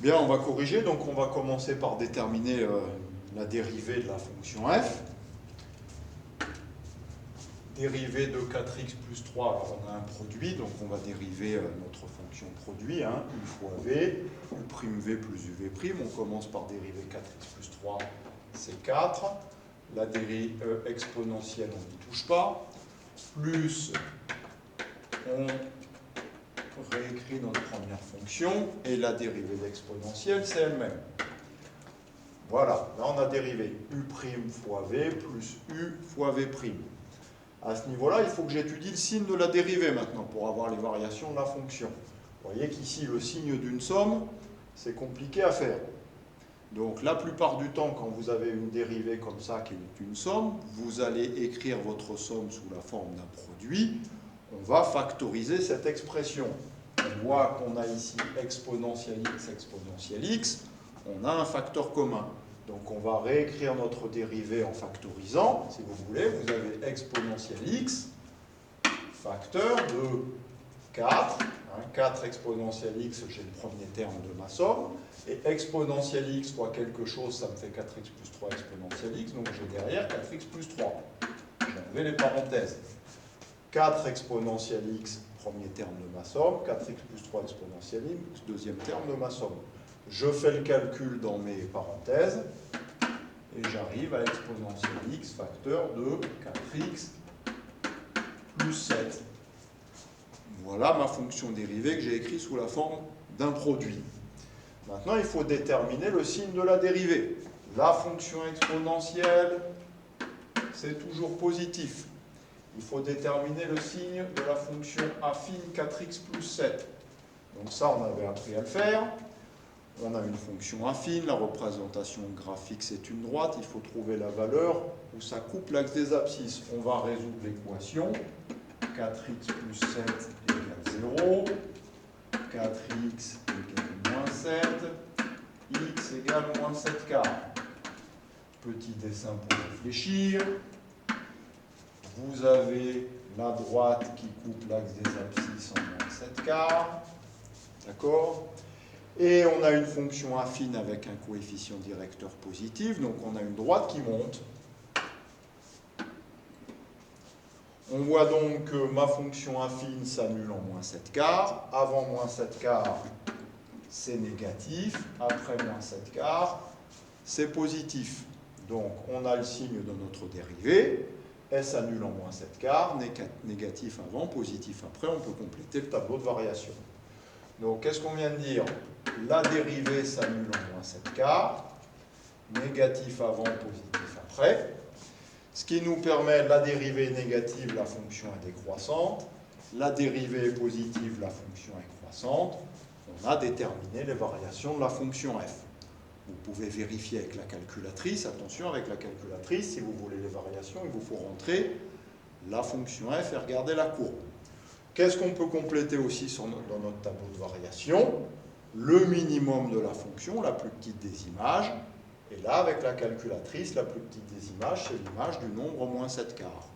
Bien, on va corriger, donc on va commencer par déterminer la dérivée de la fonction f. Dérivée de 4x plus 3, alors on a un produit, donc on va dériver notre fonction produit, hein, u fois v, u'v plus uv', on commence par dériver 4x plus 3, c'est 4, la dérive exponentielle, on n'y touche pas, plus on réécrit notre première fonction, et la dérivée d'exponentielle, c'est elle-même. Voilà, là on a dérivé u' fois v plus u fois v'. À ce niveau-là, il faut que j'étudie le signe de la dérivée maintenant pour avoir les variations de la fonction. Vous voyez qu'ici, le signe d'une somme, c'est compliqué à faire. Donc, la plupart du temps, quand vous avez une dérivée comme ça qui est une somme, vous allez écrire votre somme sous la forme d'un produit. On va factoriser cette expression. On voit qu'on a ici exponentielle x, on a un facteur commun. Donc on va réécrire notre dérivée en factorisant. Si vous voulez, vous avez exponentielle x, facteur de 4. 4 exponentielle x, j'ai le premier terme de ma somme. Et exponentielle x fois quelque chose, ça me fait 4x plus 3 exponentielle x. Donc j'ai derrière 4x plus 3. J'ai enlevé les parenthèses. 4 exponentielle x, premier terme de ma somme. 4x plus 3 exponentielle x, deuxième terme de ma somme. Je fais le calcul dans mes parenthèses et j'arrive à exponentielle x facteur de 4x plus 7. Voilà ma fonction dérivée que j'ai écrite sous la forme d'un produit. Maintenant, il faut déterminer le signe de la dérivée. La fonction exponentielle, c'est toujours positif. Il faut déterminer le signe de la fonction affine 4x plus 7. Donc ça, on avait appris à le faire. On a une fonction affine, la représentation graphique c'est une droite, il faut trouver la valeur où ça coupe l'axe des abscisses. On va résoudre l'équation, 4x plus 7 égale 0, 4x égale moins 7, x égale moins 7 quarts. Petit dessin pour réfléchir. Vous avez la droite qui coupe l'axe des abscisses en moins 7 quarts. D'accord ? Et on a une fonction affine avec un coefficient directeur positif, donc on a une droite qui monte. On voit donc que ma fonction affine s'annule en moins 7 quarts. Avant moins 7 quarts, c'est négatif. Après moins 7 quarts, c'est positif. Donc on a le signe de notre dérivée. Elle s'annule en moins 7 quarts. Négatif avant, positif après. On peut compléter le tableau de variation. Donc qu'est-ce qu'on vient de dire ? La dérivée s'annule en moins 7 quarts, négatif avant, positif après. Ce qui nous permet, la dérivée est négative, la fonction est décroissante. La dérivée est positive, la fonction est croissante. On a déterminé les variations de la fonction f. Vous pouvez vérifier avec la calculatrice. Attention, avec la calculatrice, si vous voulez les variations, il vous faut rentrer la fonction f et regarder la courbe. Qu'est-ce qu'on peut compléter aussi dans notre tableau de variation ? Le minimum de la fonction, la plus petite des images. Et là, avec la calculatrice, la plus petite des images, c'est l'image du nombre moins 7 quarts.